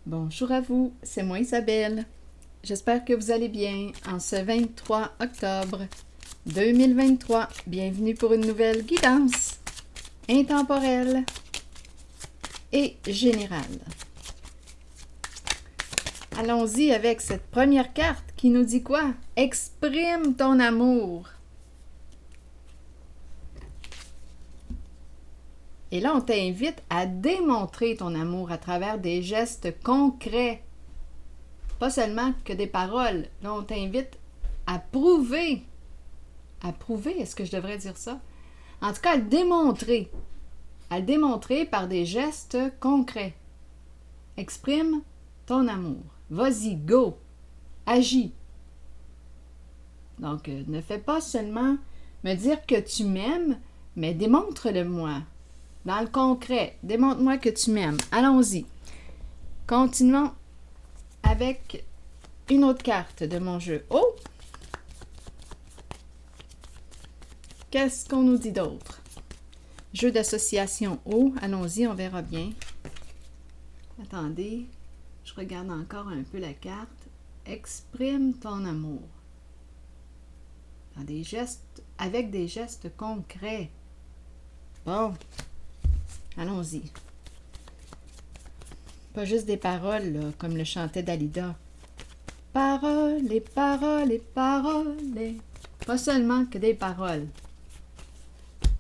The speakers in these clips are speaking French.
Bonjour à vous, c'est moi Isabelle. J'espère que vous allez bien en ce 23 octobre 2023. Bienvenue pour une nouvelle guidance intemporelle et générale. Allons-y avec cette première carte qui nous dit quoi? Exprime ton amour. Et là, on t'invite à démontrer ton amour à travers des gestes concrets. Pas seulement que des paroles. Là, on t'invite à prouver. À prouver, est-ce que je devrais dire ça? En tout cas, à le démontrer. À le démontrer par des gestes concrets. Exprime ton amour. Vas-y, go! Agis. Donc, ne fais pas seulement me dire que tu m'aimes, mais démontre-le-moi. Dans le concret, démontre-moi que tu m'aimes. Allons-y. Continuons avec une autre carte de mon jeu. Oh! Qu'est-ce qu'on nous dit d'autre? Jeu d'association O. Allons-y, on verra bien. Attendez, je regarde encore un peu la carte. Exprime ton amour. Dans des gestes, avec des gestes concrets. Bon. Allons-y. Pas juste des paroles, là, comme le chantait Dalida. Paroles et paroles et paroles. Pas seulement que des paroles.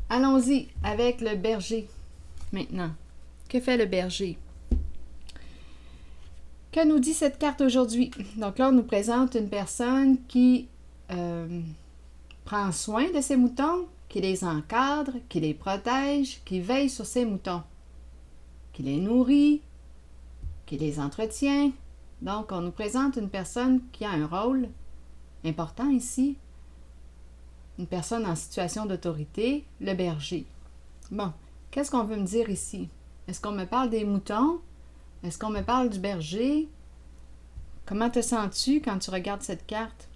Allons-y avec le berger. Maintenant, que fait le berger? Que nous dit cette carte aujourd'hui? Donc là, on nous présente une personne qui prend soin de ses moutons, qui les encadre, qui les protège, qui veille sur ses moutons, qui les nourrit, qui les entretient. Donc, on nous présente une personne qui a un rôle important ici, une personne en situation d'autorité, le berger. Bon, qu'est-ce qu'on veut me dire ici? Est-ce qu'on me parle des moutons? Est-ce qu'on me parle du berger? Comment te sens-tu quand tu regardes cette carte?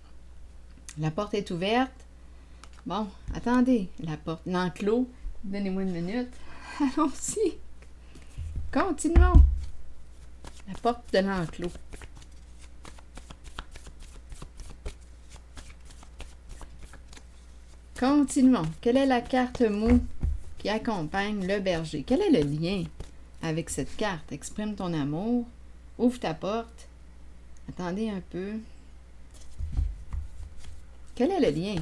La porte est ouverte. Bon, attendez, la porte, l'enclos. Donnez-moi une minute. Allons-y. Continuons. La porte de l'enclos. Continuons. Quelle est la carte moue qui accompagne le berger? Quel est le lien avec cette carte? Exprime ton amour. Ouvre ta porte. Attendez un peu. Quel est le lien?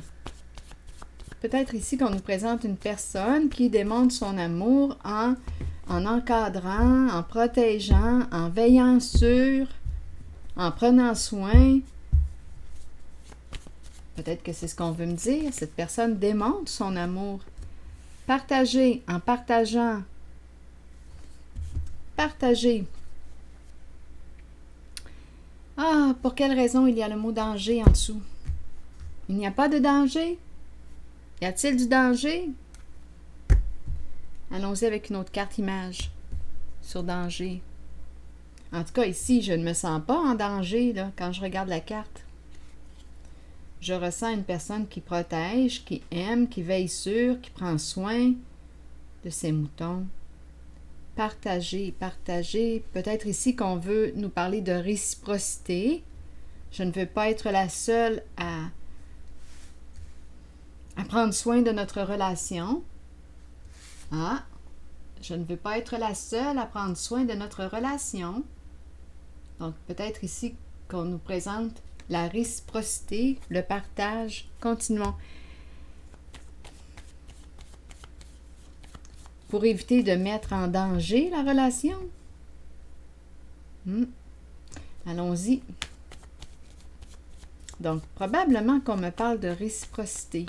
Peut-être ici qu'on nous présente une personne qui démontre son amour en encadrant, en protégeant, en veillant sur, en prenant soin. Peut-être que c'est ce qu'on veut me dire. Cette personne démontre son amour. Partager, en partageant. Partager. Ah, pour quelle raison il y a le mot danger en dessous? Il n'y a pas de danger? Y a-t-il du danger? Allons-y avec une autre carte image sur danger. En tout cas, ici, je ne me sens pas en danger là, quand je regarde la carte. Je ressens une personne qui protège, qui aime, qui veille sur, qui prend soin de ses moutons. Partager, partager. Peut-être ici qu'on veut nous parler de réciprocité. Je ne veux pas être la seule à prendre soin de notre relation. Ah, je ne veux pas être la seule à prendre soin de notre relation. Donc, peut-être ici qu'on nous présente la réciprocité, le partage. Continuons. Pour éviter de mettre en danger la relation. Allons-y. Donc, probablement qu'on me parle de réciprocité.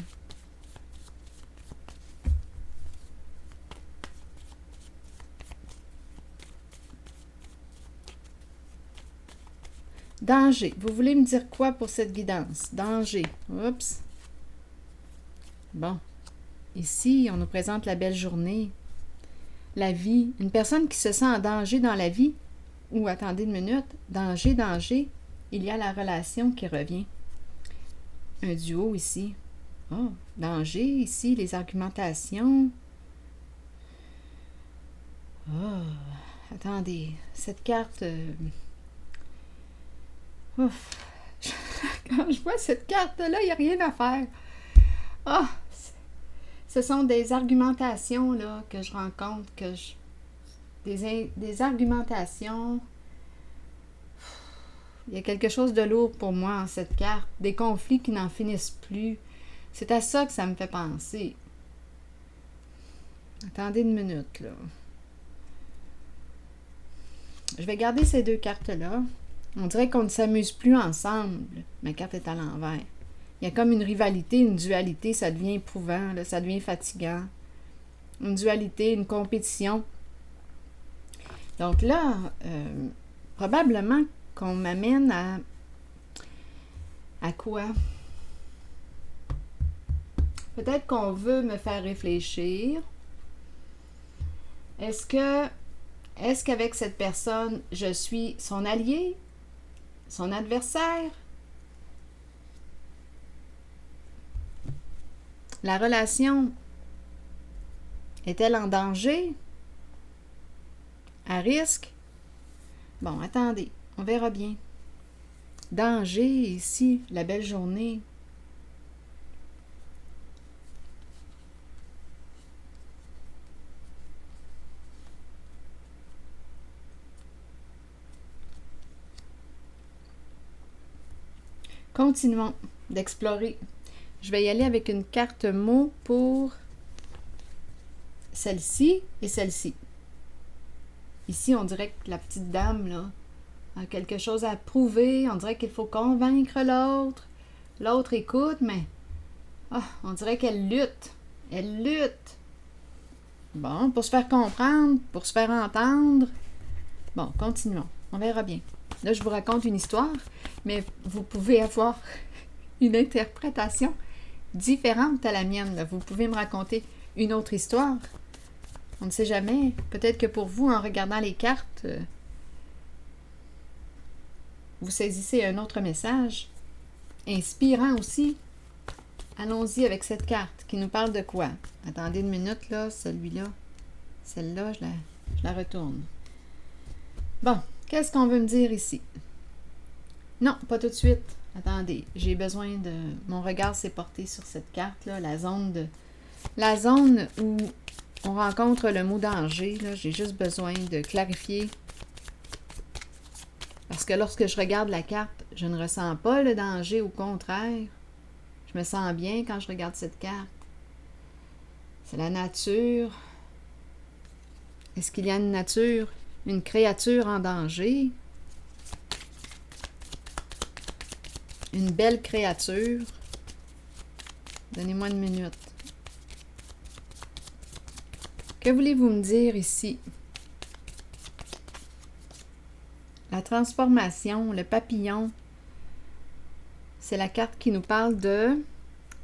Danger. Vous voulez me dire quoi pour cette guidance? Danger. Oups. Bon. Ici, on nous présente la belle journée. La vie. Une personne qui se sent en danger dans la vie. Ou, attendez une minute. Danger, danger. Il y a la relation qui revient. Un duo ici. Oh, danger ici, les argumentations. Oh, attendez. Cette carte... Ouf. Quand je vois cette carte-là, il n'y a rien à faire. Ah! Ce sont des argumentations là, que je rencontre, des argumentations. Il y a quelque chose de lourd pour moi en cette carte. Des conflits qui n'en finissent plus. C'est à ça que ça me fait penser. Attendez une minute, là. Je vais garder ces deux cartes-là. On dirait qu'on ne s'amuse plus ensemble. Ma carte est à l'envers. Il y a comme une rivalité, une dualité. Ça devient éprouvant, là, ça devient fatigant. Une dualité, une compétition. Donc là, probablement qu'on m'amène à quoi? Peut-être qu'on veut me faire réfléchir. Est-ce qu'avec cette personne, je suis son allié? Son adversaire? La relation est-elle en danger? À risque? Bon, attendez, on verra bien. Danger ici, la belle journée. Continuons d'explorer. Je vais y aller avec une carte mot pour celle-ci et celle-ci. Ici, on dirait que la petite dame là, a quelque chose à prouver. On dirait qu'il faut convaincre l'autre. L'autre écoute, mais on dirait qu'elle lutte. Elle lutte. Bon, pour se faire comprendre, pour se faire entendre. Bon, continuons. On verra bien. Là, je vous raconte une histoire, mais vous pouvez avoir une interprétation différente à la mienne. Là. Vous pouvez me raconter une autre histoire. On ne sait jamais. Peut-être que pour vous, en regardant les cartes, vous saisissez un autre message. Inspirant aussi. Allons-y avec cette carte qui nous parle de quoi? Attendez une minute, là. Celui-là. Celle-là, je la retourne. Bon. Qu'est-ce qu'on veut me dire ici? Non, pas tout de suite. Attendez, j'ai besoin de... Mon regard s'est porté sur cette carte-là, la zone où on rencontre le mot danger. Là, j'ai juste besoin de clarifier. Parce que lorsque je regarde la carte, je ne ressens pas le danger, au contraire. Je me sens bien quand je regarde cette carte. C'est la nature. Est-ce qu'il y a une nature? Une créature en danger. Une belle créature. Donnez-moi une minute. Que voulez-vous me dire ici? La transformation, le papillon, c'est la carte qui nous parle de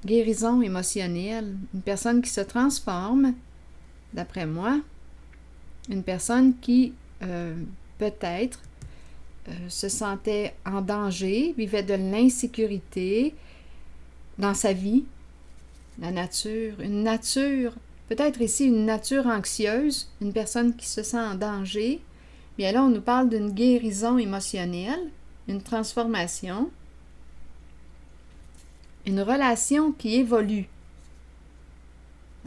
guérison émotionnelle. Une personne qui se transforme, d'après moi. Une personne qui peut-être se sentait en danger, vivait de l'insécurité dans sa vie, la nature, une nature, peut-être ici une nature anxieuse, une personne qui se sent en danger. Bien là, on nous parle d'une guérison émotionnelle, une transformation, une relation qui évolue.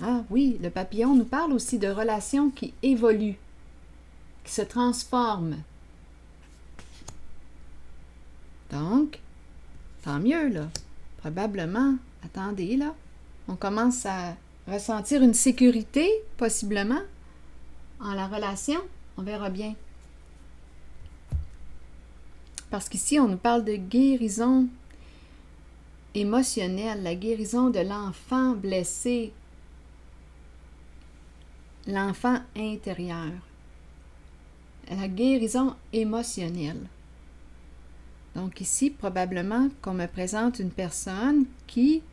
Ah oui, le papillon nous parle aussi de relations qui évoluent, qui se transforment. Donc, tant mieux, là. Probablement, attendez, là. On commence à ressentir une sécurité, possiblement, en la relation. On verra bien. Parce qu'ici, on nous parle de guérison émotionnelle, la guérison de l'enfant blessé, l'enfant intérieur, la guérison émotionnelle. Donc ici, probablement qu'on me présente une personne qui,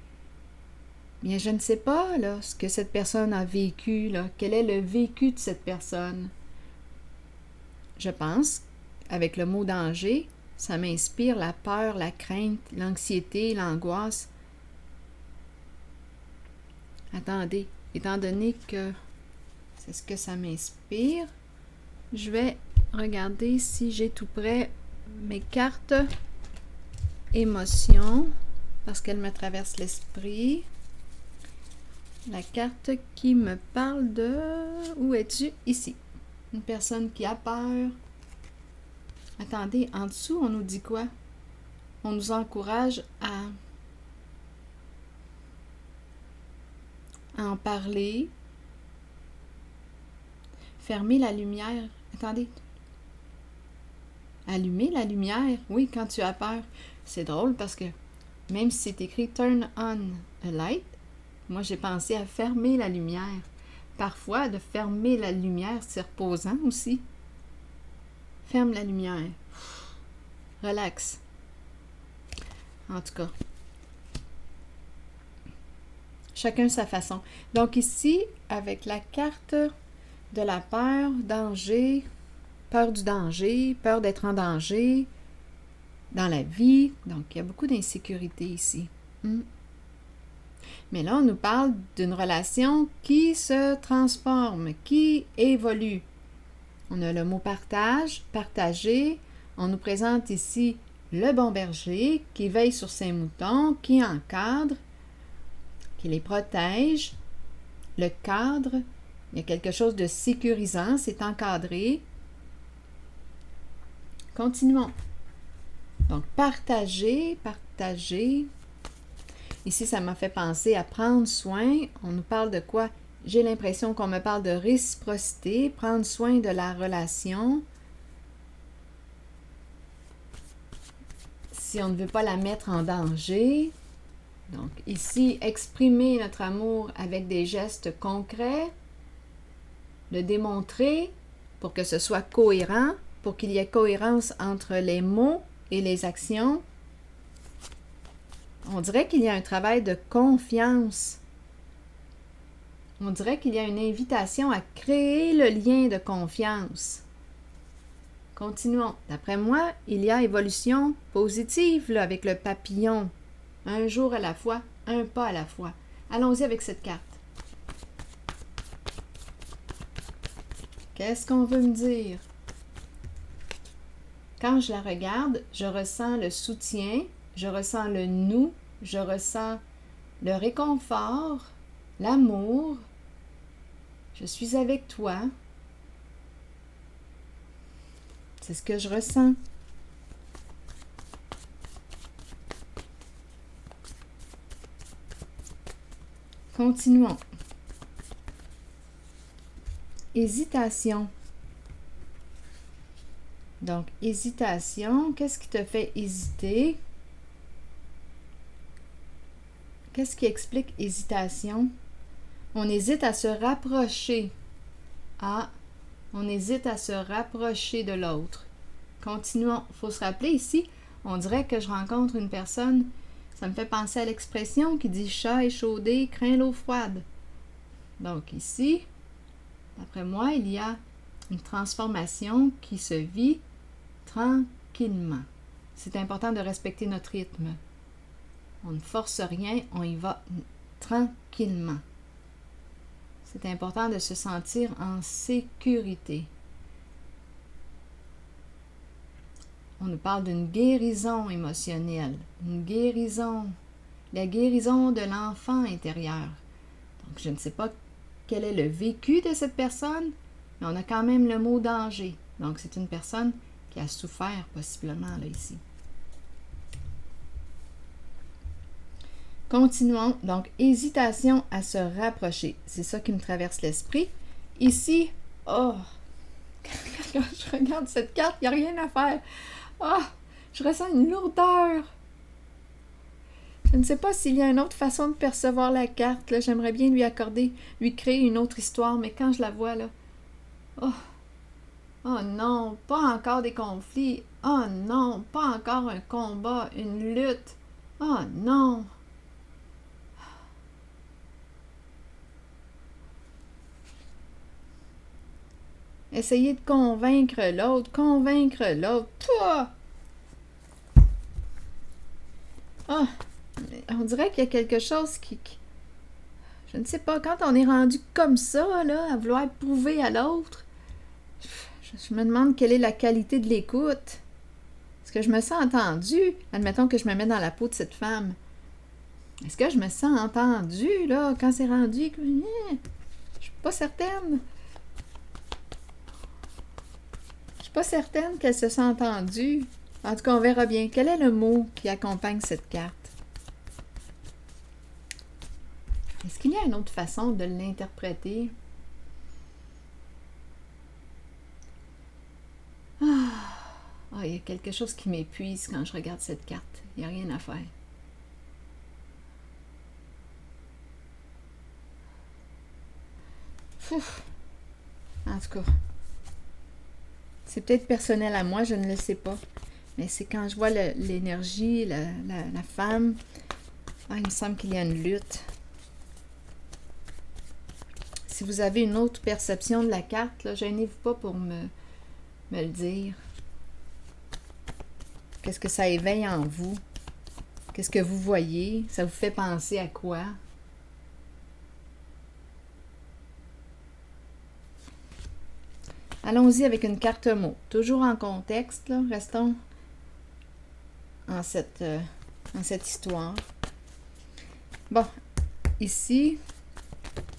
bien, je ne sais pas là, ce que cette personne a vécu, là, quel est le vécu de cette personne. Je pense, avec le mot danger, ça m'inspire la peur, la crainte, l'anxiété, l'angoisse. Attendez, étant donné que c'est ce que ça m'inspire, je vais regarder si j'ai tout près mes cartes. émotion, parce qu'elle me traverse l'esprit. La carte qui me parle de... Où es-tu? Ici. Une personne qui a peur. Attendez, en dessous, on nous dit quoi? On nous encourage à en parler. Fermer la lumière. Attendez. Allumer la lumière. Oui, quand tu as peur. C'est drôle parce que même si c'est écrit « Turn on a light », moi j'ai pensé à fermer la lumière. Parfois, de fermer la lumière, c'est reposant aussi. Ferme la lumière. Relax. En tout cas. Chacun sa façon. Donc ici, avec la carte de la peur, danger, peur du danger, peur d'être en danger dans la vie. Donc, il y a beaucoup d'insécurité ici. Mais là, on nous parle d'une relation qui se transforme, qui évolue. On a le mot partage, partager. On nous présente ici le bon berger qui veille sur ses moutons, qui encadre, qui les protège. Le cadre, il y a quelque chose de sécurisant, c'est encadré. Continuons. Donc, partager, partager. Ici, ça m'a fait penser à prendre soin. On nous parle de quoi? J'ai l'impression qu'on me parle de réciprocité, prendre soin de la relation. Si on ne veut pas la mettre en danger. Donc, ici, exprimer notre amour avec des gestes concrets. Le démontrer pour que ce soit cohérent, pour qu'il y ait cohérence entre les mots et les actions. On dirait qu'il y a un travail de confiance. On dirait qu'il y a une invitation à créer le lien de confiance. Continuons. D'après moi, il y a évolution positive là, avec le papillon. Un jour à la fois, un pas à la fois. Allons-y avec cette carte. Qu'est-ce qu'on veut me dire? Quand je la regarde, je ressens le soutien, je ressens le nous, je ressens le réconfort, l'amour. Je suis avec toi. C'est ce que je ressens. Continuons. Hésitation. Donc, hésitation, qu'est-ce qui te fait hésiter? Qu'est-ce qui explique hésitation? On hésite à se rapprocher. Ah, on hésite à se rapprocher de l'autre. Continuons. Il faut se rappeler ici, on dirait que je rencontre une personne, ça me fait penser à l'expression qui dit « chat échaudé craint l'eau froide ». Donc ici, d'après moi, il y a une transformation qui se vit tranquillement. C'est important de respecter notre rythme. On ne force rien, on y va tranquillement. C'est important de se sentir en sécurité. On nous parle d'une guérison émotionnelle, une guérison, la guérison de l'enfant intérieur. Donc, je ne sais pas quel est le vécu de cette personne, mais on a quand même le mot danger. Donc, c'est une personne qui a souffert possiblement là ici. Continuons. Donc, hésitation à se rapprocher. C'est ça qui me traverse l'esprit. Ici, oh, quand je regarde cette carte, il n'y a rien à faire. Oh, je ressens une lourdeur. Je ne sais pas s'il y a une autre façon de percevoir la carte. Là, j'aimerais bien lui créer une autre histoire, mais quand je la vois, là, oh, oh non, pas encore des conflits. Oh non, pas encore un combat, une lutte. Oh non. Essayer de convaincre l'autre. Toi! Ah, on dirait qu'il y a quelque chose qui... Je ne sais pas, quand on est rendu comme ça, là, à vouloir prouver à l'autre, je me demande quelle est la qualité de l'écoute. Est-ce que je me sens entendue? Admettons que je me mets dans la peau de cette femme. Est-ce que je me sens entendue, là, quand c'est rendu? Je suis pas certaine. Je suis pas certaine qu'elle se sent entendue. En tout cas, on verra bien. Quel est le mot qui accompagne cette carte? Est-ce qu'il y a une autre façon de l'interpréter? Il y a quelque chose qui m'épuise quand je regarde cette carte. Il n'y a rien à faire. Ouf. En tout cas, c'est peut-être personnel à moi, je ne le sais pas. Mais c'est quand je vois l'énergie, la femme. Il me semble qu'il y a une lutte. Si vous avez une autre perception de la carte, là, gênez-vous pas pour me le dire. Qu'est-ce que ça éveille en vous? Qu'est-ce que vous voyez? Ça vous fait penser à quoi? Allons-y avec une carte mot. Toujours en contexte, là. Restons en cette histoire. Bon, ici,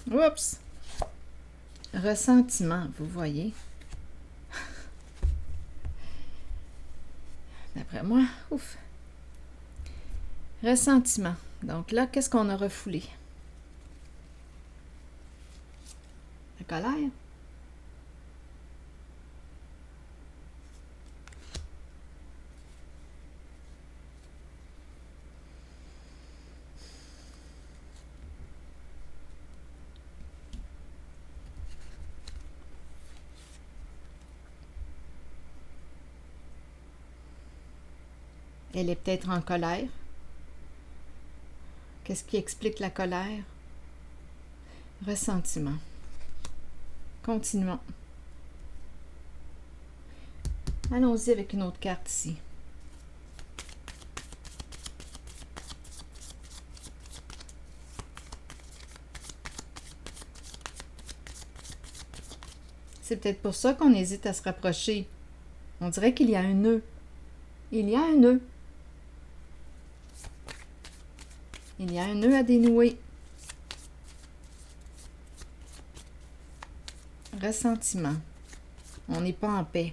oups, ressentiment, vous voyez. D'après moi, ouf. Ressentiment. Donc là, qu'est-ce qu'on a refoulé? La colère. Elle est peut-être en colère. Qu'est-ce qui explique la colère? Ressentiment. Continuons. Allons-y avec une autre carte ici. C'est peut-être pour ça qu'on hésite à se rapprocher. On dirait qu'il y a un nœud. Il y a un nœud. Il y a un nœud à dénouer. Ressentiment. On n'est pas en paix.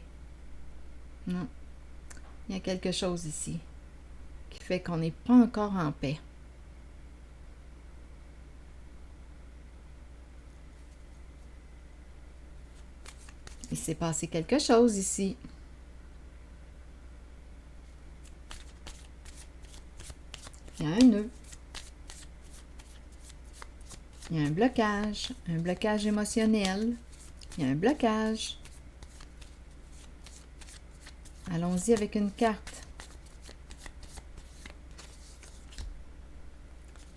Non. Il y a quelque chose ici qui fait qu'on n'est pas encore en paix. Il s'est passé quelque chose ici. Il y a un nœud. Il y a un blocage émotionnel. Il y a un blocage. Allons-y avec une carte.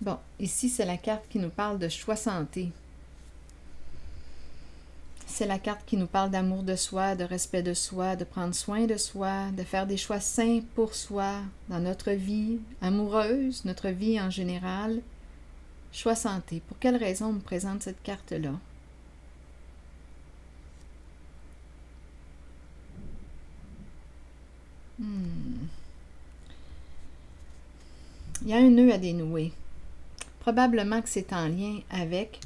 Bon, ici, c'est la carte qui nous parle de choix santé. C'est la carte qui nous parle d'amour de soi, de respect de soi, de prendre soin de soi, de faire des choix sains pour soi dans notre vie amoureuse, notre vie en général. Choix santé. Pour quelle raison on me présente cette carte-là? Il y a un nœud à dénouer. Probablement que c'est en lien avec,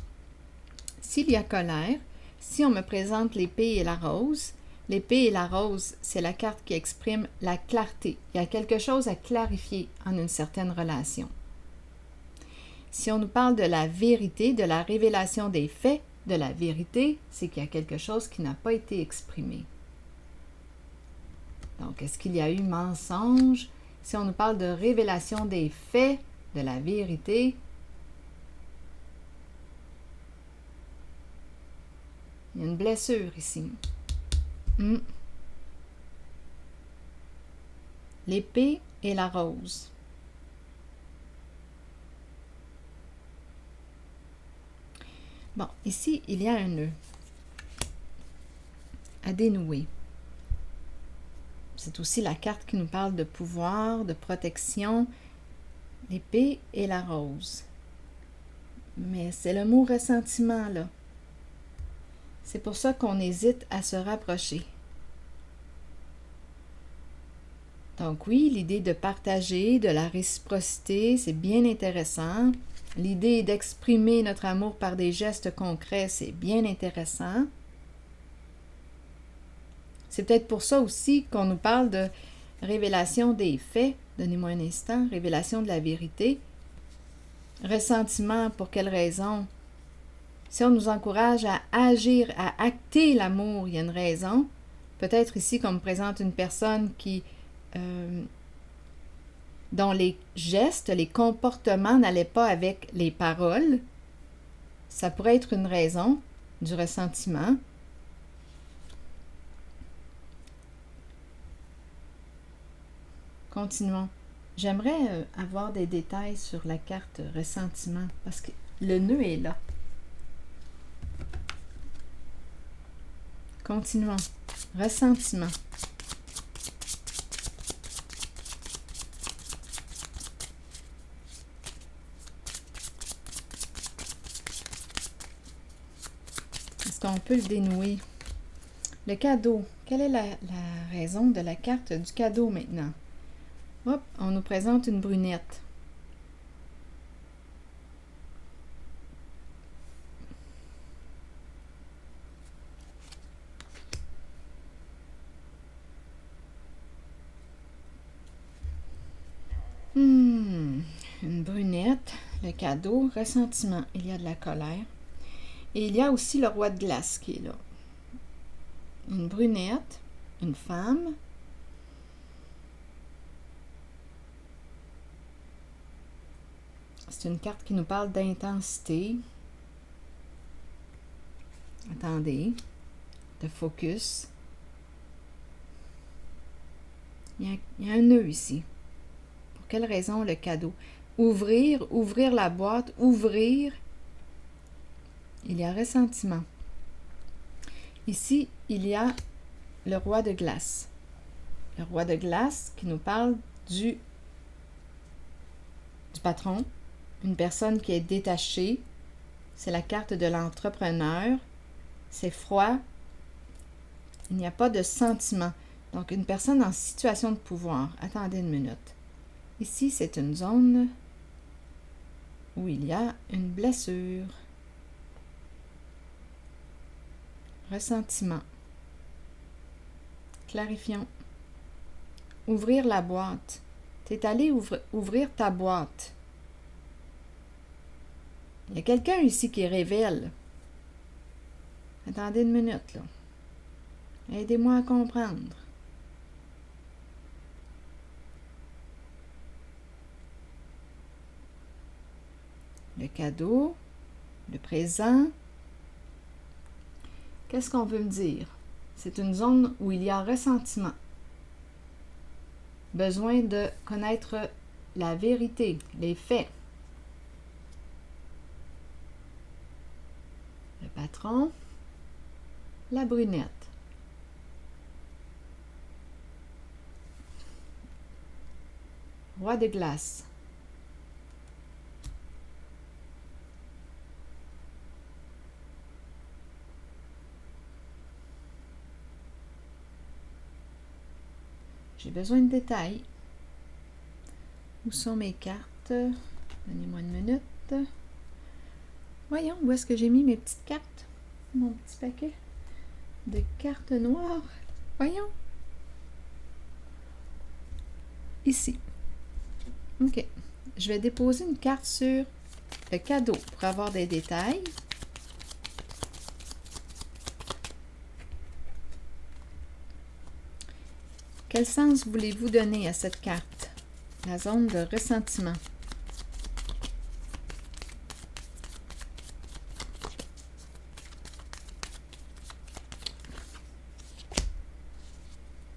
s'il y a colère, si on me présente l'épée et la rose, l'épée et la rose, c'est la carte qui exprime la clarté. Il y a quelque chose à clarifier en une certaine relation. Si on nous parle de la vérité, de la révélation des faits, de la vérité, c'est qu'il y a quelque chose qui n'a pas été exprimé. Donc, est-ce qu'il y a eu mensonge? Si on nous parle de révélation des faits, de la vérité, il y a une blessure ici. L'épée et la rose. Bon, ici, il y a un nœud à dénouer. C'est aussi la carte qui nous parle de pouvoir, de protection, l'épée et la rose. Mais c'est le mot ressentiment, là. C'est pour ça qu'on hésite à se rapprocher. Donc oui, l'idée de partager, de la réciprocité, c'est bien intéressant. L'idée d'exprimer notre amour par des gestes concrets, c'est bien intéressant. C'est peut-être pour ça aussi qu'on nous parle de révélation des faits. Donnez-moi un instant. Révélation de la vérité. Ressentiment, pour quelle raison? Si on nous encourage à agir, à acter l'amour, il y a une raison. Peut-être ici qu'on me présente une personne dont les gestes, les comportements n'allaient pas avec les paroles. Ça pourrait être une raison du ressentiment. Continuons. J'aimerais avoir des détails sur la carte ressentiment parce que le nœud est là. Continuons. Ressentiment. Est-ce qu'on peut le dénouer? Le cadeau. Quelle est la raison de la carte du cadeau maintenant? Hop, on nous présente une brunette. Une brunette, le cadeau, ressentiment. Il y a de la colère. Et il y a aussi le roi de glace qui est là. Une brunette, une femme. C'est une carte qui nous parle d'intensité. Attendez. De focus. Il y a un nœud ici. Pour quelle raison le cadeau? Ouvrir la boîte, ouvrir. Il y a ressentiment. Ici, il y a le roi de glace. Le roi de glace qui nous parle du patron, une personne qui est détachée. C'est la carte de l'entrepreneur. C'est froid. Il n'y a pas de sentiment. Donc, une personne en situation de pouvoir. Attendez une minute. Ici, c'est une zone où il y a une blessure. Ressentiment. Clarifions. Ouvrir la boîte. Tu es allé ouvrir ta boîte. Il y a quelqu'un ici qui révèle. Attendez une minute, là. Aidez-moi à comprendre. Le cadeau, le présent. Qu'est-ce qu'on veut me dire? C'est une zone où il y a ressentiment. Besoin de connaître la vérité, les faits. Le patron, la brunette. Roi de glace. J'ai besoin de détails. Où sont mes cartes? Donnez-moi une minute. Voyons, où est-ce que j'ai mis mes petites cartes? Mon petit paquet de cartes noires. Voyons. Ici. OK. Je vais déposer une carte sur le cadeau pour avoir des détails. Quel sens voulez-vous donner à cette carte? La zone de ressentiment.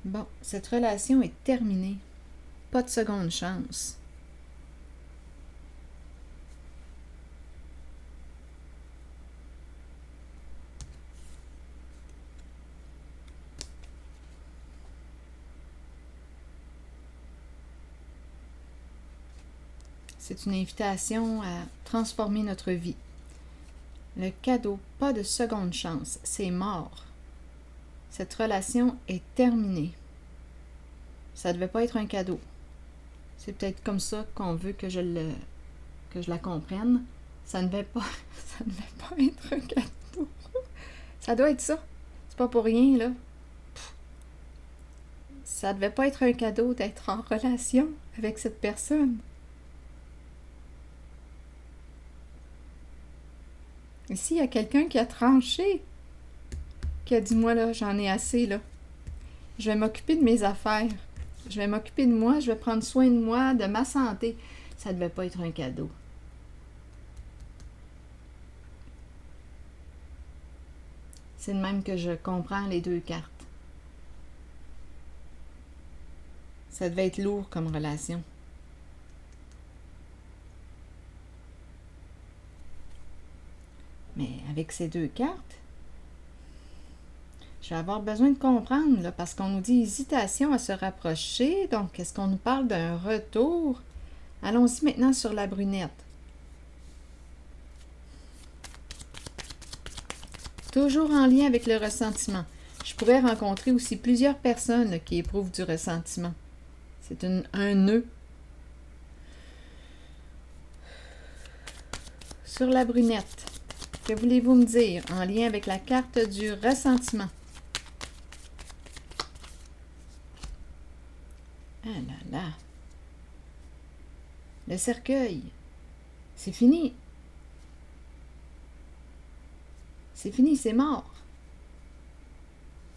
Bon, cette relation est terminée. Pas de seconde chance. C'est une invitation à transformer notre vie. Le cadeau, pas de seconde chance, c'est mort. Cette relation est terminée. Ça devait pas être un cadeau. C'est peut-être comme ça qu'on veut que je la comprenne. Ça ne devait pas, ça ne devait pas être un cadeau. Ça doit être ça. C'est pas pour rien, là. Ça devait pas être un cadeau d'être en relation avec cette personne. Ici, il y a quelqu'un qui a tranché, qui a dit, moi, là, j'en ai assez, là. Je vais m'occuper de mes affaires. Je vais m'occuper de moi, je vais prendre soin de moi, de ma santé. Ça devait pas être un cadeau. C'est de même que je comprends les deux cartes. Ça devait être lourd comme relation. Mais avec ces deux cartes, je vais avoir besoin de comprendre, là, parce qu'on nous dit hésitation à se rapprocher. Donc, est-ce qu'on nous parle d'un retour? Allons-y maintenant sur la brunette. Toujours en lien avec le ressentiment. Je pourrais rencontrer aussi plusieurs personnes là, qui éprouvent du ressentiment. C'est un nœud. Sur la brunette, que voulez-vous me dire en lien avec la carte du ressentiment? Ah là là. Le cercueil. C'est fini. C'est fini, c'est mort.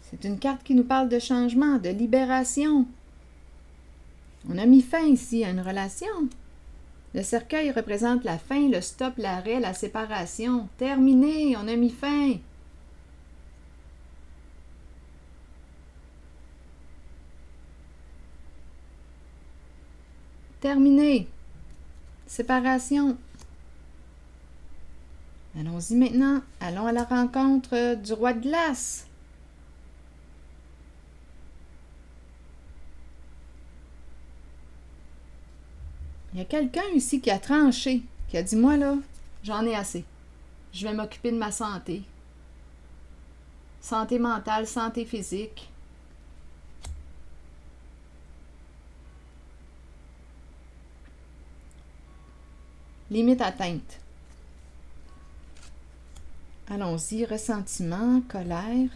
C'est une carte qui nous parle de changement, de libération. On a mis fin ici à une relation. Le cercueil représente la fin, le stop, l'arrêt, la séparation. Terminé, on a mis fin. Terminé. Séparation. Allons-y maintenant. Allons à la rencontre du roi de glace. Il y a quelqu'un ici qui a tranché, qui a dit, moi là, j'en ai assez. Je vais m'occuper de ma santé. Santé mentale, santé physique. Limite atteinte. Allons-y, ressentiment, colère.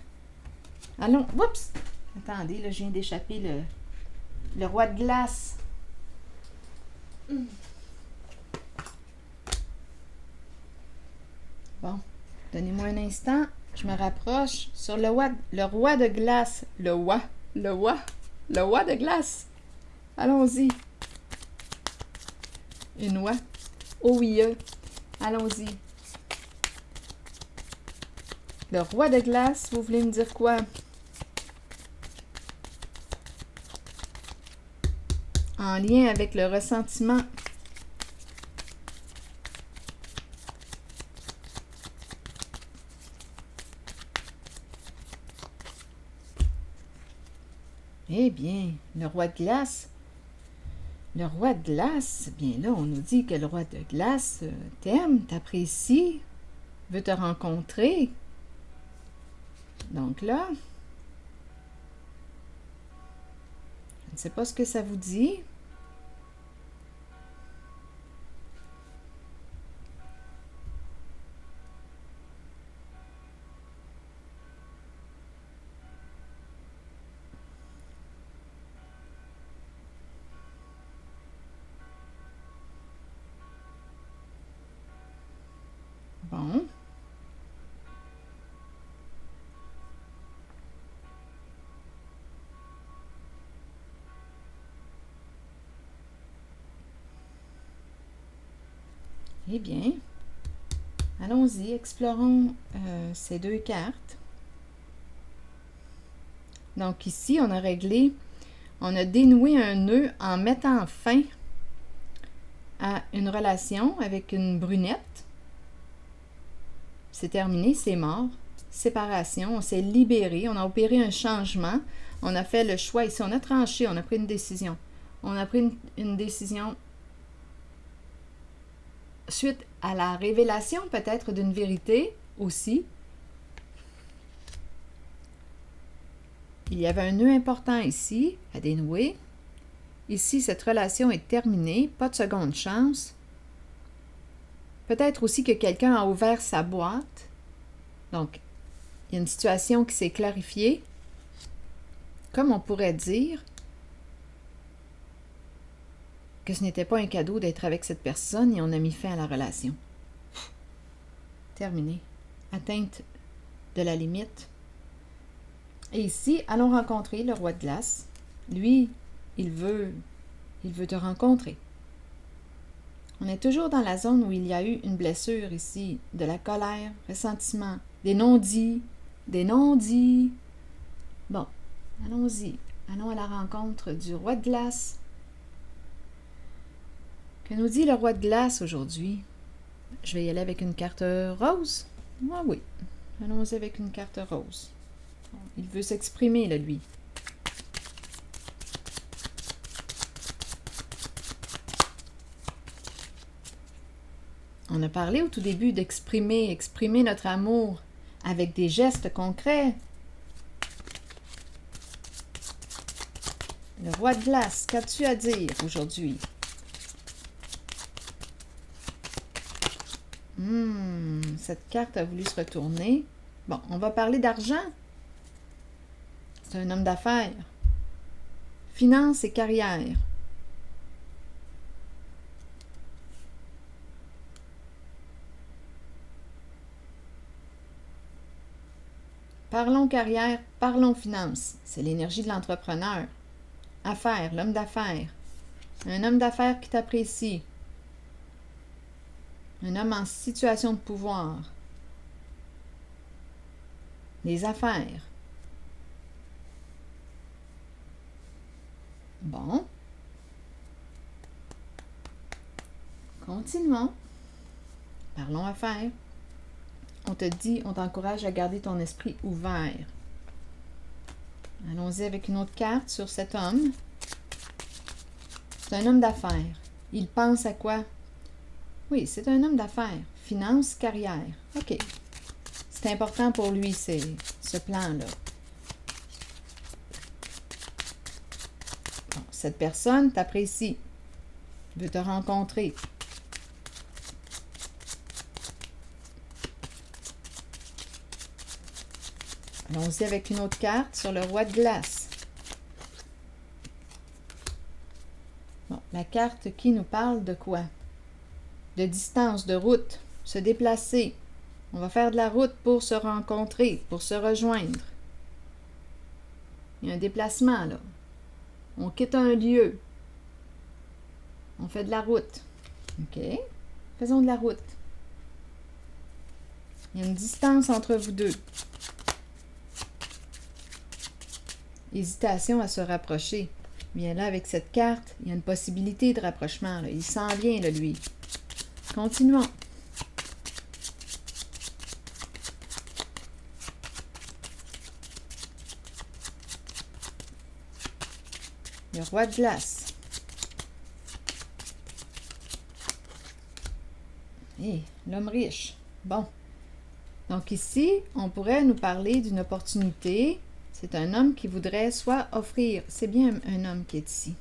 Allons, oups! Attendez, là, je viens d'échapper le roi de glace. Bon, donnez-moi un instant. Je me rapproche sur le roi de glace. Le roi de glace. Allons-y. Une oie. Oh oui, allons-y. Le roi de glace, vous voulez me dire quoi? En lien avec le ressentiment. Eh bien, le roi de glace. Le roi de glace, bien là, on nous dit que le roi de glace t'aime, t'apprécie, veut te rencontrer. Donc là, je ne sais pas ce que ça vous dit. Bon. Eh bien, allons-y, explorons ces deux cartes. Donc ici, on a dénoué un nœud en mettant fin à une relation avec une brunette. C'est terminé, c'est mort. Séparation, on s'est libéré, on a opéré un changement, on a fait le choix ici, on a tranché, on a pris une décision. On a pris une décision suite à la révélation peut-être d'une vérité aussi. Il y avait un nœud important ici à dénouer. ici, cette relation est terminée, pas de seconde chance. Peut-être aussi que quelqu'un a ouvert sa boîte. Donc, il y a une situation qui s'est clarifiée. Comme on pourrait dire que ce n'était pas un cadeau d'être avec cette personne et on a mis fin à la relation. Terminé. Atteinte de la limite. Et ici, allons rencontrer le roi de glace. Lui, il veut te rencontrer. On est toujours dans la zone où il y a eu une blessure ici, de la colère, ressentiment, des non-dits, des non-dits. Bon, allons-y. Allons à la rencontre du roi de glace. Que nous dit le roi de glace aujourd'hui? Je vais y aller avec une carte rose. Ah oui, allons-y avec une carte rose. Il veut s'exprimer, là, lui. On a parlé au tout début exprimer notre amour avec des gestes concrets. Le roi de glace, qu'as-tu à dire aujourd'hui? Cette carte a voulu se retourner. Bon, on va parler d'argent. C'est un homme d'affaires. Finances et carrière. Parlons carrière, parlons finances. C'est l'énergie de l'entrepreneur. Affaires, l'homme d'affaires. Un homme d'affaires qui t'apprécie. Un homme en situation de pouvoir. Les affaires. Bon. Continuons. Parlons affaires. On te dit, on t'encourage à garder ton esprit ouvert. Allons-y avec une autre carte sur cet homme. C'est un homme d'affaires. Il pense à quoi? Oui, c'est un homme d'affaires. Finance, carrière. OK. C'est important pour lui, ce plan-là. Bon, cette personne t'apprécie. Veut te rencontrer. Allons-y avec une autre carte sur le roi de glace. Bon, la carte qui nous parle de quoi? De distance, de route, se déplacer. On va faire de la route pour se rencontrer, pour se rejoindre. Il y a un déplacement, là. On quitte un lieu. On fait de la route. OK. Faisons de la route. Il y a une distance entre vous deux. Hésitation à se rapprocher. Bien là, avec cette carte, il y a une possibilité de rapprochement. Là. Il s'en vient, là, lui. Continuons. Le roi de glace. Et l'homme riche. Bon. Donc ici, on pourrait nous parler d'une opportunité. C'est un homme qui voudrait soit offrir. C'est bien un homme qui est ici.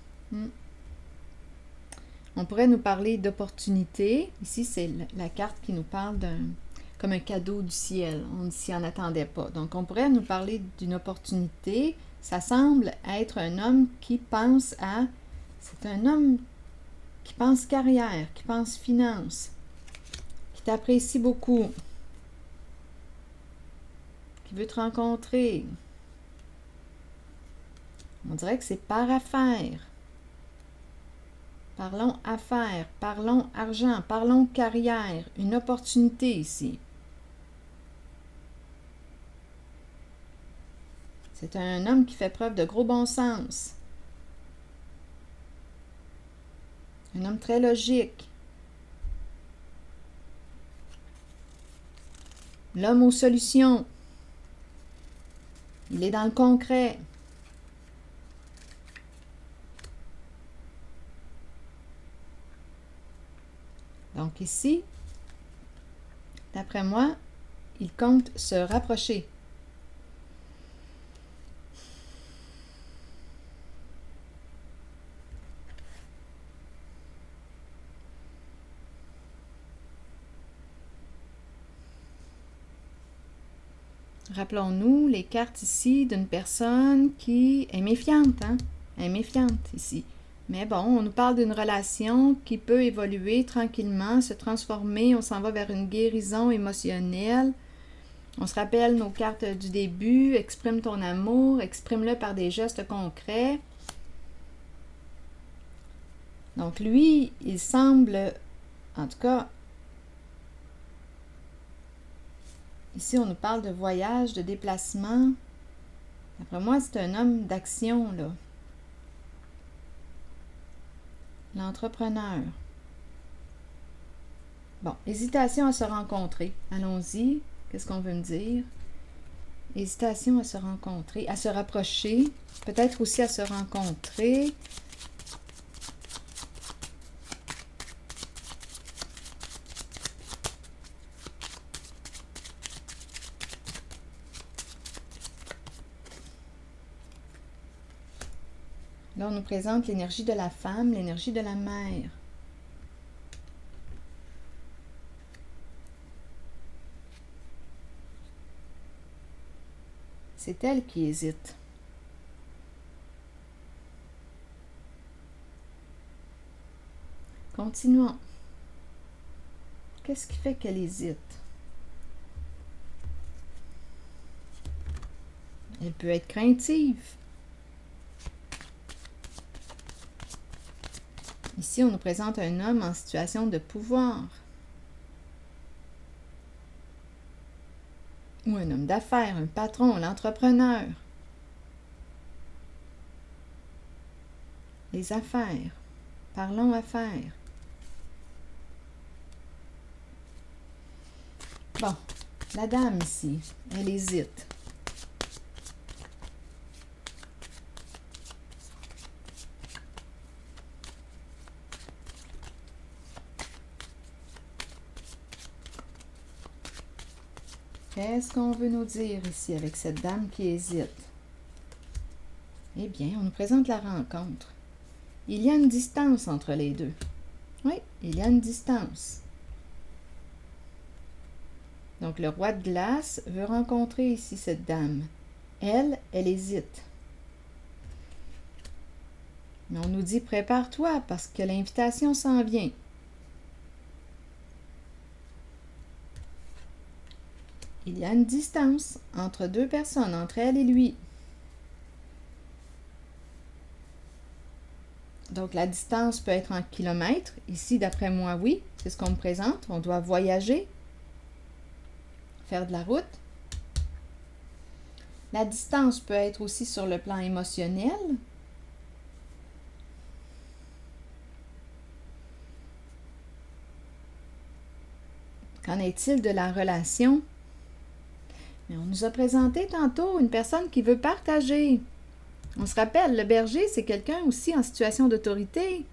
On pourrait nous parler d'opportunité. Ici, c'est la carte qui nous parle comme un cadeau du ciel. On ne s'y en attendait pas. Donc, on pourrait nous parler d'une opportunité. Ça semble être un homme qui pense à... C'est un homme qui pense carrière, qui pense finance, qui t'apprécie beaucoup, qui veut te rencontrer. On dirait que c'est par affaire. Parlons affaires, parlons argent, parlons carrière. Une opportunité ici. C'est un homme qui fait preuve de gros bon sens. Un homme très logique. L'homme aux solutions. Il est dans le concret. Donc ici, d'après moi, il compte se rapprocher. Rappelons-nous les cartes ici d'une personne qui est méfiante, hein? Elle est méfiante ici. Mais bon, on nous parle d'une relation qui peut évoluer tranquillement, se transformer, on s'en va vers une guérison émotionnelle. On se rappelle nos cartes du début, exprime ton amour, exprime-le par des gestes concrets. Donc lui, il semble, en tout cas, ici on nous parle de voyage, de déplacement. D'après moi, c'est un homme d'action, là. L'entrepreneur. Bon, hésitation à se rencontrer. Allons-y. Qu'est-ce qu'on veut me dire? Hésitation à se rencontrer, à se rapprocher, peut-être aussi à se rencontrer. Là, on nous présente l'énergie de la femme, l'énergie de la mère. C'est elle qui hésite. Continuons. Qu'est-ce qui fait qu'elle hésite? Elle peut être craintive. Ici, on nous présente un homme en situation de pouvoir. Ou un homme d'affaires, un patron, l'entrepreneur. Les affaires. Parlons affaires. Bon, la dame ici, elle hésite. Qu'est-ce qu'on veut nous dire ici avec cette dame qui hésite? Eh bien, on nous présente la rencontre. Il y a une distance entre les deux. Oui, il y a une distance. Donc, le roi de glace veut rencontrer ici cette dame. Elle hésite. Mais on nous dit, prépare-toi parce que l'invitation s'en vient. Il y a une distance entre deux personnes, entre elle et lui. Donc, la distance peut être en kilomètres. Ici, d'après moi, oui, c'est ce qu'on me présente. On doit voyager, faire de la route. La distance peut être aussi sur le plan émotionnel. Qu'en est-il de la relation? Mais on nous a présenté tantôt une personne qui veut partager. On se rappelle, le berger, c'est quelqu'un aussi en situation d'autorité.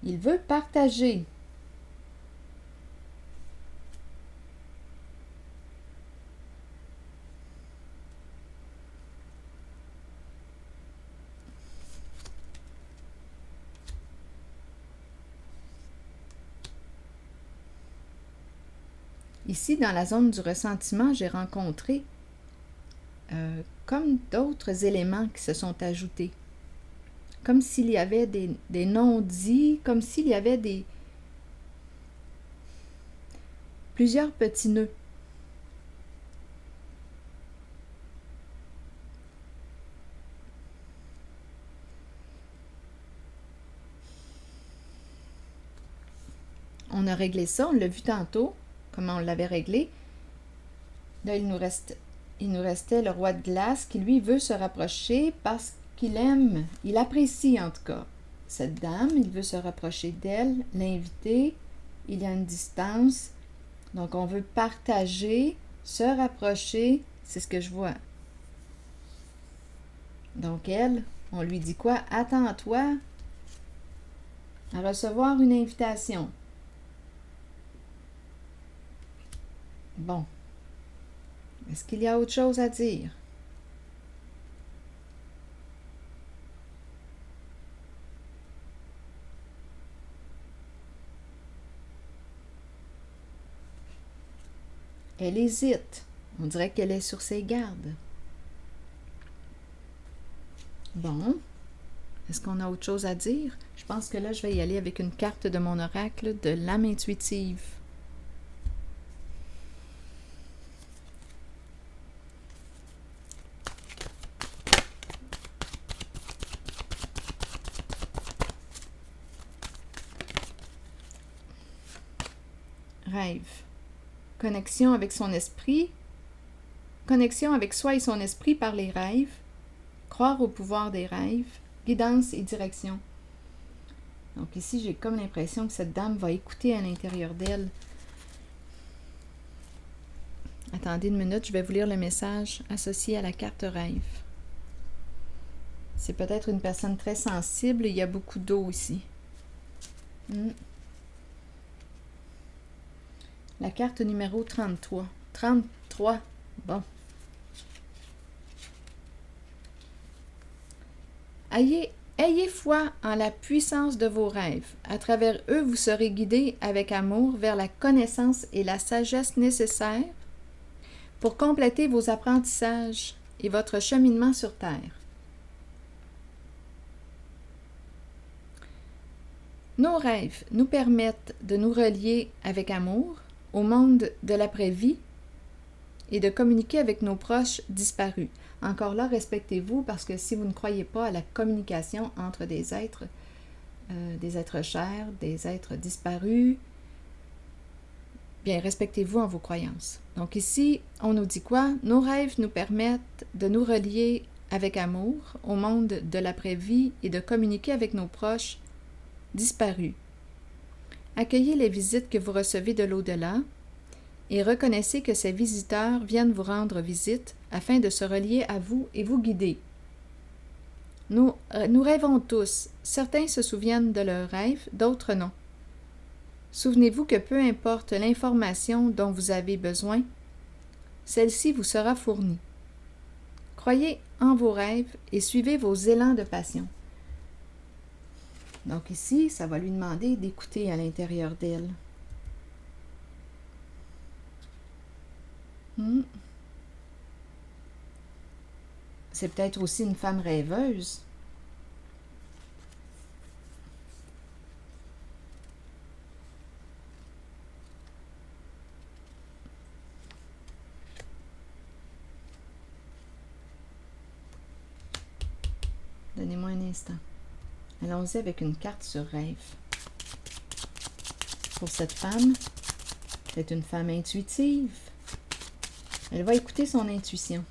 Il veut partager. Ici, dans la zone du ressentiment, j'ai rencontré comme d'autres éléments qui se sont ajoutés. Comme s'il y avait des non-dits, comme s'il y avait plusieurs petits nœuds. On a réglé ça, on l'a vu tantôt, comment on l'avait réglé. Là, il nous restait le roi de glace qui, lui, veut se rapprocher parce qu'il aime, il apprécie en tout cas cette dame, il veut se rapprocher d'elle, l'inviter, il y a une distance, donc on veut partager, se rapprocher, c'est ce que je vois. Donc elle, on lui dit quoi? Attends-toi à recevoir une invitation. Bon. Est-ce qu'il y a autre chose à dire? Elle hésite. On dirait qu'elle est sur ses gardes. Bon. Est-ce qu'on a autre chose à dire? Je pense que là, je vais y aller avec une carte de mon oracle de l'âme intuitive. Rêve. Connexion avec son esprit. Connexion avec soi et son esprit par les rêves. Croire au pouvoir des rêves. Guidance et direction. Donc ici, j'ai comme l'impression que cette dame va écouter à l'intérieur d'elle. Attendez une minute, je vais vous lire le message associé à la carte rêve. C'est peut-être une personne très sensible, il y a beaucoup d'eau ici. La carte numéro 33. 33, bon. Ayez foi en la puissance de vos rêves. À travers eux, vous serez guidés avec amour vers la connaissance et la sagesse nécessaires pour compléter vos apprentissages et votre cheminement sur Terre. Nos rêves nous permettent de nous relier avec amour au monde de l'après-vie et de communiquer avec nos proches disparus. Encore là, respectez-vous parce que si vous ne croyez pas à la communication entre des êtres chers, des êtres disparus, bien, respectez-vous en vos croyances. Donc ici, on nous dit quoi? Nos rêves nous permettent de nous relier avec amour au monde de l'après-vie et de communiquer avec nos proches disparus. Accueillez les visites que vous recevez de l'au-delà et reconnaissez que ces visiteurs viennent vous rendre visite afin de se relier à vous et vous guider. Nous rêvons tous. Certains se souviennent de leurs rêves, d'autres non. Souvenez-vous que peu importe l'information dont vous avez besoin, celle-ci vous sera fournie. Croyez en vos rêves et suivez vos élans de passion. Donc ici, ça va lui demander d'écouter à l'intérieur d'elle. C'est peut-être aussi une femme rêveuse. Donnez-moi un instant. Allons-y avec une carte sur rêve. Pour cette femme, c'est une femme intuitive. Elle va écouter son intuition.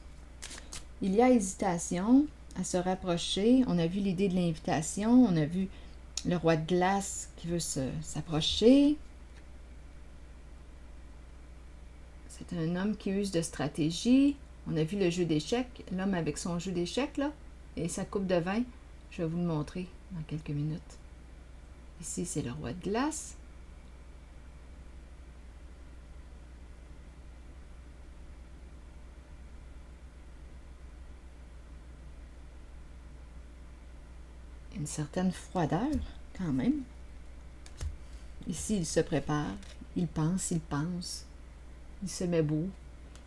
Il y a hésitation à se rapprocher. On a vu l'idée de l'invitation. On a vu le roi de glace qui veut s'approcher. C'est un homme qui use de stratégie. On a vu le jeu d'échecs. L'homme avec son jeu d'échecs, là, et sa coupe de vin. Je vais vous le montrer dans quelques minutes. Ici, c'est le roi de glace. Une certaine froideur, quand même. Ici, il se prépare, il pense, il se met beau.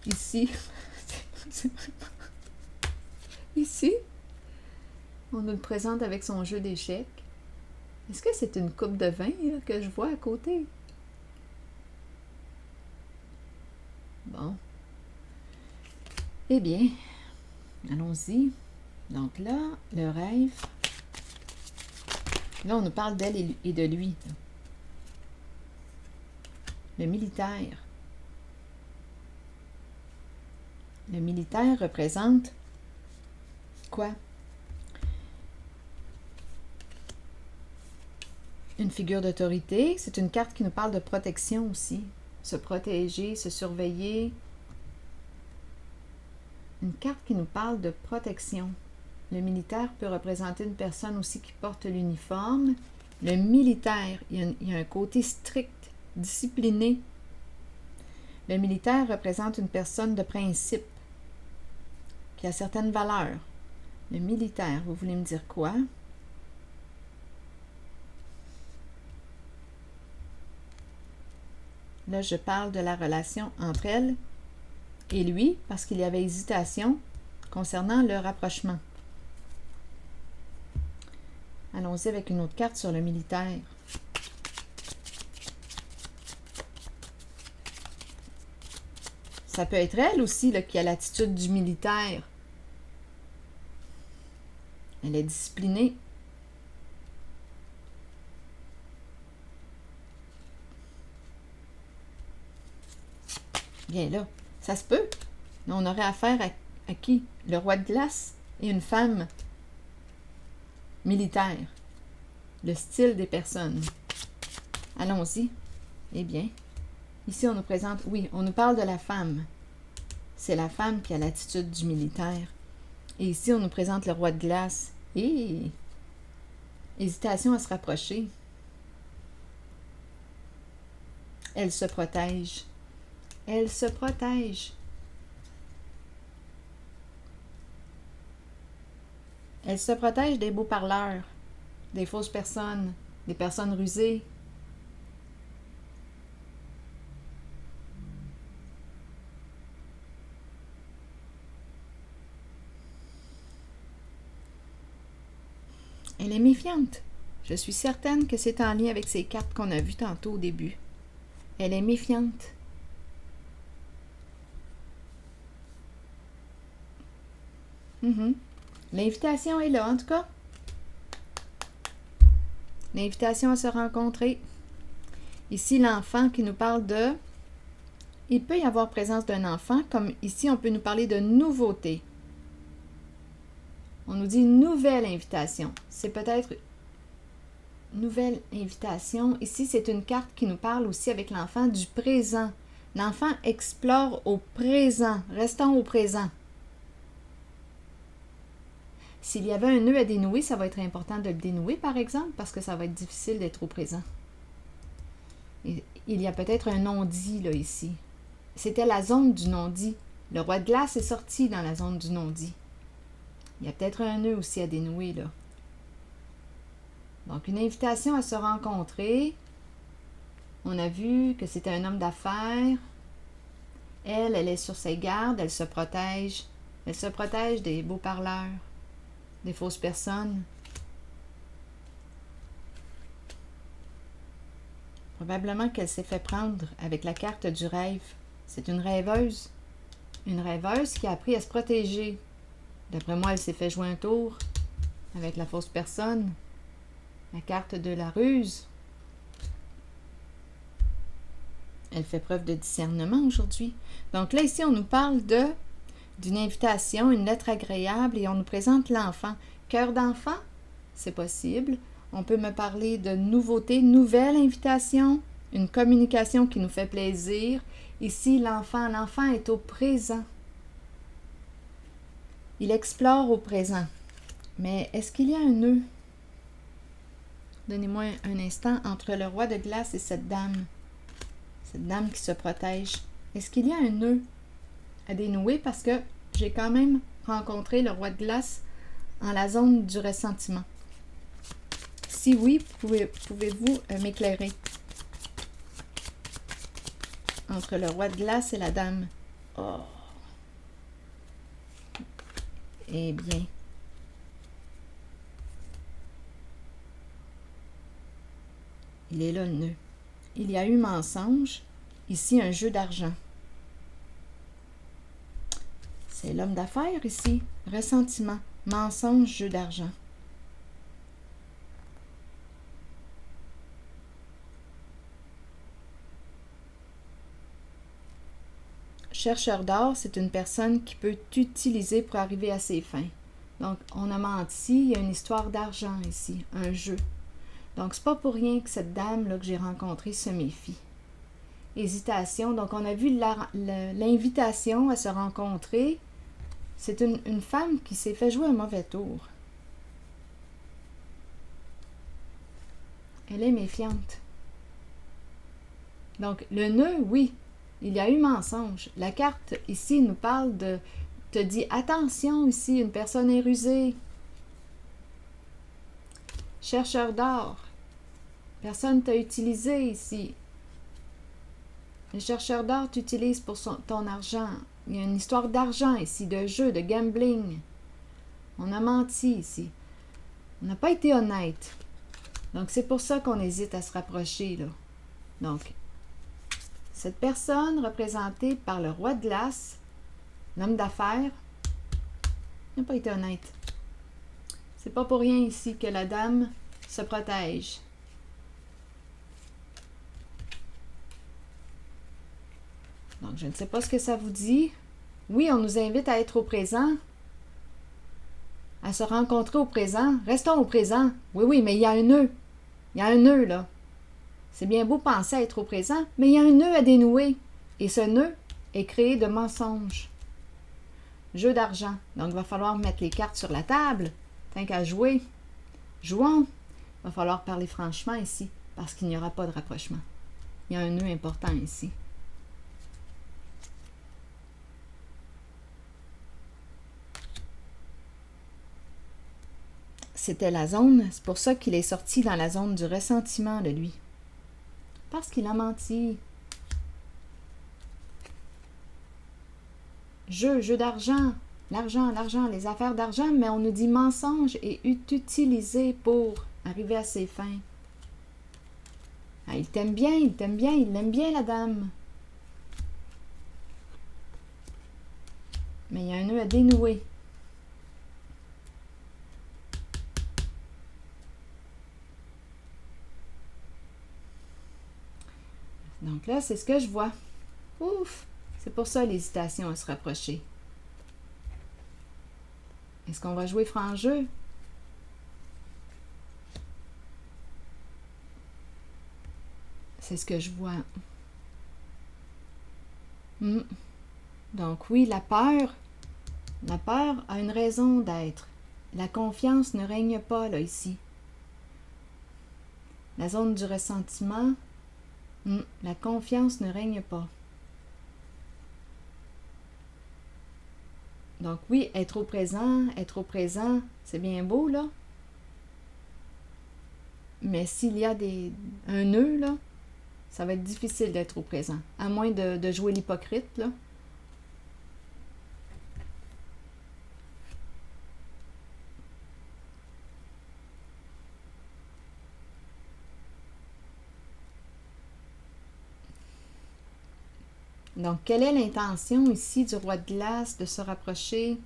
Ici, ici, on nous le présente avec son jeu d'échecs. Est-ce que c'est une coupe de vin là, que je vois à côté? Bon. Eh bien, allons-y. Donc là, le rêve. Là, on nous parle d'elle et de lui. Le militaire. Le militaire représente quoi? Une figure d'autorité. C'est une carte qui nous parle de protection aussi. Se protéger, se surveiller. Une carte qui nous parle de protection. Le militaire peut représenter une personne aussi qui porte l'uniforme. Le militaire, il y a un côté strict, discipliné. Le militaire représente une personne de principe, qui a certaines valeurs. Le militaire, vous voulez me dire quoi? Là, je parle de la relation entre elle Et lui, parce qu'il y avait hésitation concernant le rapprochement. Allons-y avec une autre carte sur le militaire. Ça peut être elle aussi là, qui a l'attitude du militaire. Elle est disciplinée. Bien là, ça se peut. On aurait affaire à qui? Le roi de glace et une femme militaire. Le style des personnes. Allons-y. Eh bien, ici on nous présente, oui, on nous parle de la femme. C'est la femme qui a l'attitude du militaire. Et ici on nous présente le roi de glace. Et hésitation à se rapprocher. Elle se protège. Elle se protège. Elle se protège des beaux parleurs, des fausses personnes, des personnes rusées. Elle est méfiante. Je suis certaine que c'est en lien avec ces cartes qu'on a vues tantôt au début. Elle est méfiante. L'invitation est là, en tout cas. L'invitation à se rencontrer. Ici, l'enfant qui nous parle de... Il peut y avoir présence d'un enfant, comme ici, on peut nous parler de nouveauté. On nous dit nouvelle invitation. C'est peut-être nouvelle invitation. Ici, c'est une carte qui nous parle aussi avec l'enfant du présent. L'enfant explore au présent. Restons au présent. S'il y avait un nœud à dénouer, ça va être important de le dénouer, par exemple, parce que ça va être difficile d'être au présent. Et il y a peut-être un non-dit, là, ici. C'était la zone du non-dit. Le roi de glace est sorti dans la zone du non-dit. Il y a peut-être un nœud aussi à dénouer, là. Donc, une invitation à se rencontrer. On a vu que c'était un homme d'affaires. Elle est sur ses gardes, elle se protège. Elle se protège des beaux parleurs, des fausses personnes. Probablement qu'elle s'est fait prendre avec la carte du rêve. C'est une rêveuse. Une rêveuse qui a appris à se protéger. D'après moi, elle s'est fait jouer un tour avec la fausse personne. La carte de la ruse. Elle fait preuve de discernement aujourd'hui. Donc là, ici, on nous parle d'une invitation, une lettre agréable, et on nous présente l'enfant. Cœur d'enfant, c'est possible. On peut me parler de nouveauté, nouvelle invitation, une communication qui nous fait plaisir. Ici, l'enfant est au présent. Il explore au présent. Mais est-ce qu'il y a un nœud? Donnez-moi un instant entre le roi de glace et cette dame qui se protège. Est-ce qu'il y a un nœud à dénouer? Parce que j'ai quand même rencontré le roi de glace en la zone du ressentiment. Si oui, pouvez-vous m'éclairer? Entre le roi de glace et la dame. Oh! Eh bien. Il est là le nœud. Il y a eu mensonge. Ici, un jeu d'argent. C'est l'homme d'affaires ici. Ressentiment. Mensonge, jeu d'argent. Chercheur d'or, c'est une personne qui peut t'utiliser pour arriver à ses fins. Donc, on a menti, il y a une histoire d'argent ici, un jeu. Donc, c'est pas pour rien que cette dame-là que j'ai rencontrée se méfie. Hésitation, donc on a vu l'invitation à se rencontrer. C'est une femme qui s'est fait jouer un mauvais tour. Elle est méfiante. Donc, le nœud, oui, il y a eu mensonge. La carte ici nous parle te dit attention ici, une personne est rusée. Chercheur d'or. Personne t'a utilisé ici. Le chercheur d'or t'utilise pour ton argent. il y a une histoire d'argent ici, de jeu, de gambling. On a menti ici. On n'a pas été honnête. Donc, c'est pour ça qu'on hésite à se rapprocher, là. Donc, cette personne représentée par le roi de glace, l'homme d'affaires, n'a pas été honnête. C'est pas pour rien ici que la dame se protège. Donc, je ne sais pas ce que ça vous dit. Oui, on nous invite à être au présent, à se rencontrer au présent. Restons au présent. Oui, oui, mais il y a un nœud. Il y a un nœud, là. C'est bien beau penser à être au présent, mais il y a un nœud à dénouer. Et ce nœud est créé de mensonges. Jeu d'argent. Donc, il va falloir mettre les cartes sur la table. Tant qu'à jouer. Jouons. Il va falloir parler franchement ici, parce qu'il n'y aura pas de rapprochement. Il y a un nœud important ici. C'était la zone, c'est pour ça qu'il est sorti dans la zone du ressentiment de lui. Parce qu'il a menti. Jeu d'argent. L'argent, les affaires d'argent, mais on nous dit mensonge et utilisé pour arriver à ses fins. Ah, il t'aime bien, il l'aime bien la dame. Mais il y a un nœud à dénouer. Donc là, c'est ce que je vois. Ouf! C'est pour ça l'hésitation à se rapprocher. Est-ce qu'on va jouer franc jeu? C'est ce que je vois. Donc oui, la peur a une raison d'être. La confiance ne règne pas là, ici. La zone du ressentiment, la confiance ne règne pas. Donc oui, être au présent, c'est bien beau, là. Mais s'il y a un nœud, là, ça va être difficile d'être au présent. À moins de jouer l'hypocrite, là. Donc, quelle est l'intention ici du roi de glace de se rapprocher?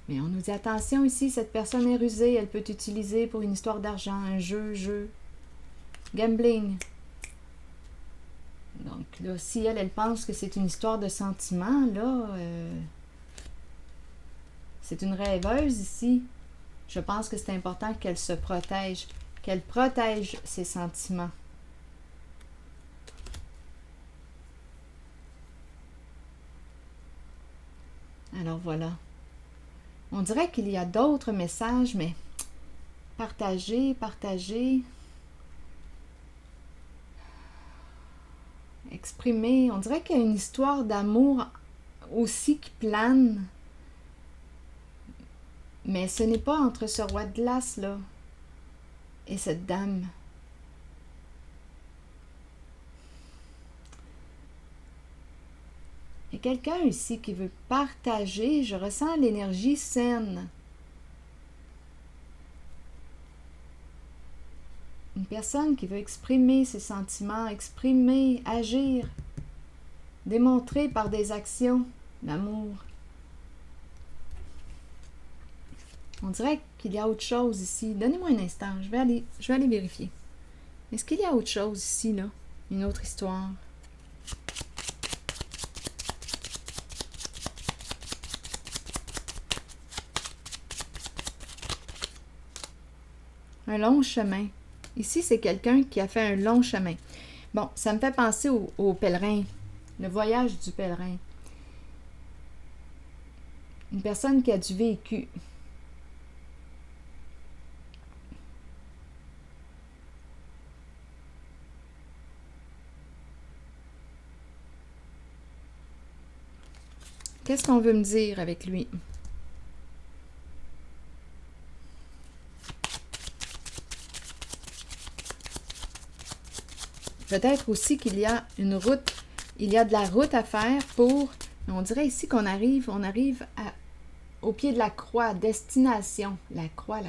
Mais on nous dit attention ici, cette personne est rusée, elle peut utiliser pour une histoire d'argent, un jeu, gambling. Donc là, si elle pense que c'est une histoire de sentiment, là, c'est une rêveuse ici. Je pense que c'est important qu'elle se protège, qu'elle protège ses sentiments. Alors voilà. On dirait qu'il y a d'autres messages, mais partager, exprimer. On dirait qu'il y a une histoire d'amour aussi qui plane. Mais ce n'est pas entre ce roi de glace, là, et cette dame. Il y a quelqu'un ici qui veut partager. Je ressens l'énergie saine. Une personne qui veut exprimer ses sentiments, exprimer, agir, démontrer par des actions l'amour. On dirait qu'il y a autre chose ici. Donnez-moi un instant, je vais aller vérifier. Est-ce qu'il y a autre chose ici, là? Une autre histoire? Un long chemin. Ici, c'est quelqu'un qui a fait un long chemin. Bon, ça me fait penser au pèlerin, le voyage du pèlerin. Une personne qui a du vécu. Qu'est-ce qu'on veut me dire avec lui? Peut-être aussi qu'il y a une route il y a de la route à faire pour... On dirait ici qu'on arrive au pied de la croix, destination. La croix,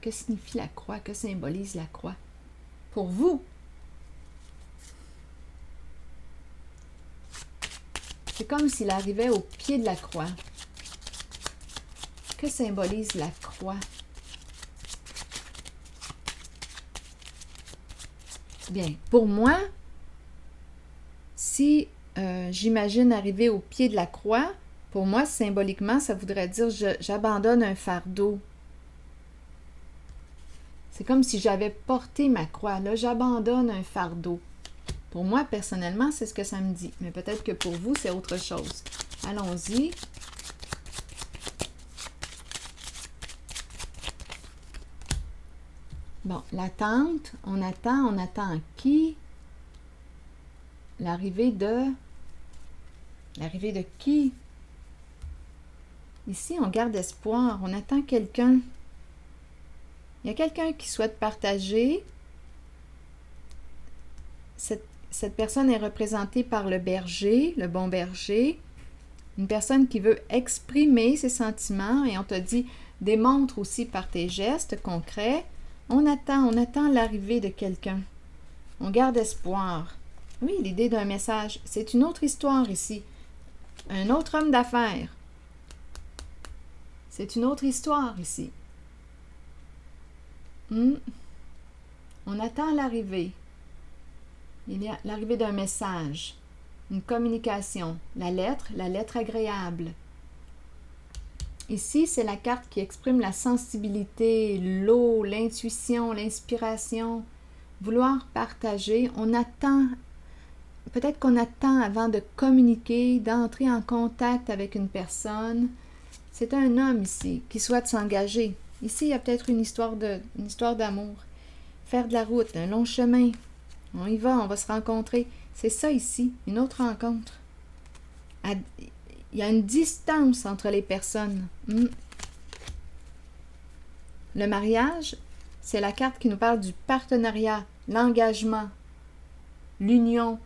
que signifie la croix? Que symbolise la croix? Pour vous, c'est comme s'il arrivait au pied de la croix. Que symbolise la croix? Bien, pour moi, si j'imagine arriver au pied de la croix, pour moi, symboliquement, ça voudrait dire j'abandonne un fardeau. C'est comme si j'avais porté ma croix. Là, j'abandonne un fardeau. Pour moi, personnellement, c'est ce que ça me dit. Mais peut-être que pour vous, c'est autre chose. Allons-y. Bon, l'attente, on attend qui? L'arrivée de qui? Ici, on garde espoir, on attend quelqu'un. Il y a quelqu'un qui souhaite partager. Cette personne est représentée par le berger, le bon berger. Une personne qui veut exprimer ses sentiments et on te dit, démontre aussi par tes gestes concrets. On attend l'arrivée de quelqu'un. On garde espoir. Oui, l'idée d'un message. C'est une autre histoire ici. Un autre homme d'affaires. C'est une autre histoire ici. On attend l'arrivée. Il y a l'arrivée d'un message, une communication, la lettre agréable. Ici, c'est la carte qui exprime la sensibilité, l'eau, l'intuition, l'inspiration. Vouloir partager, on attend, peut-être qu'on attend avant de communiquer, d'entrer en contact avec une personne. C'est un homme ici qui souhaite s'engager. Ici, il y a peut-être une histoire d'amour. Faire de la route, un long chemin. On y va, on va se rencontrer. C'est ça ici, une autre rencontre. Il y a une distance entre les personnes. Le mariage, c'est la carte qui nous parle du partenariat, l'engagement, l'union.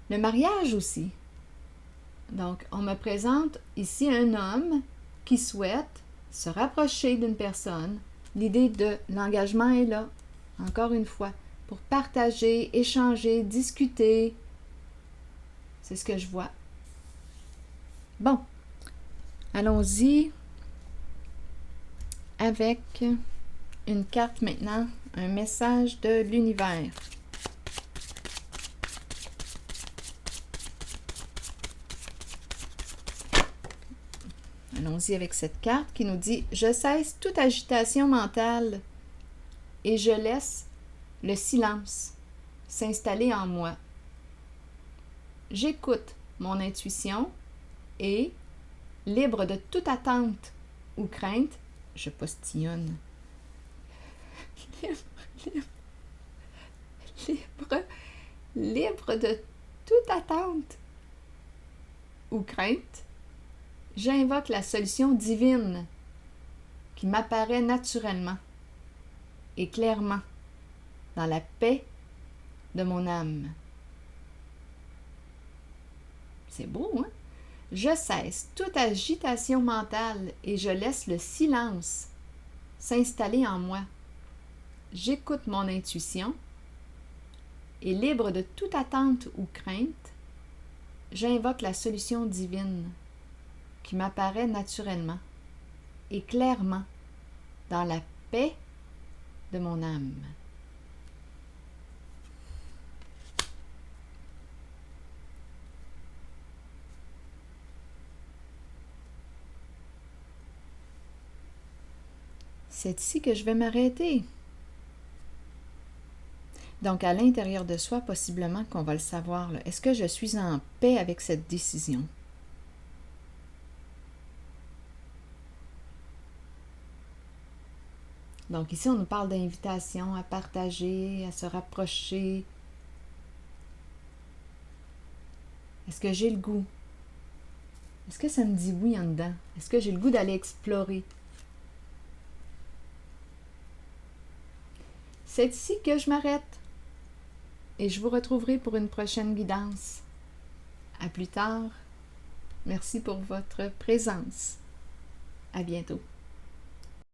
Le mariage aussi. Donc, on me présente ici un homme qui souhaite se rapprocher d'une personne. L'idée de l'engagement est là, encore une fois, pour partager, échanger, discuter. C'est ce que je vois. Bon, allons-y avec une carte maintenant, un message de l'univers. Allons-y avec cette carte qui nous dit « Je cesse toute agitation mentale et je laisse le silence s'installer en moi. J'écoute mon intuition et, libre de toute attente ou crainte, je postillonne. Libre de toute attente ou crainte, j'invoque la solution divine qui m'apparaît naturellement et clairement dans la paix de mon âme. » C'est beau, hein? Je cesse toute agitation mentale et je laisse le silence s'installer en moi. J'écoute mon intuition et, libre de toute attente ou crainte, j'invoque la solution divine qui m'apparaît naturellement et clairement dans la paix de mon âme. C'est ici que je vais m'arrêter. Donc, à l'intérieur de soi, possiblement qu'on va le savoir. Est-ce que je suis en paix avec cette décision? Donc, ici, on nous parle d'invitation à partager, à se rapprocher. Est-ce que j'ai le goût? Est-ce que ça me dit oui en dedans? Est-ce que j'ai le goût d'aller explorer? C'est ici que je m'arrête et je vous retrouverai pour une prochaine guidance. À plus tard. Merci pour votre présence. À bientôt.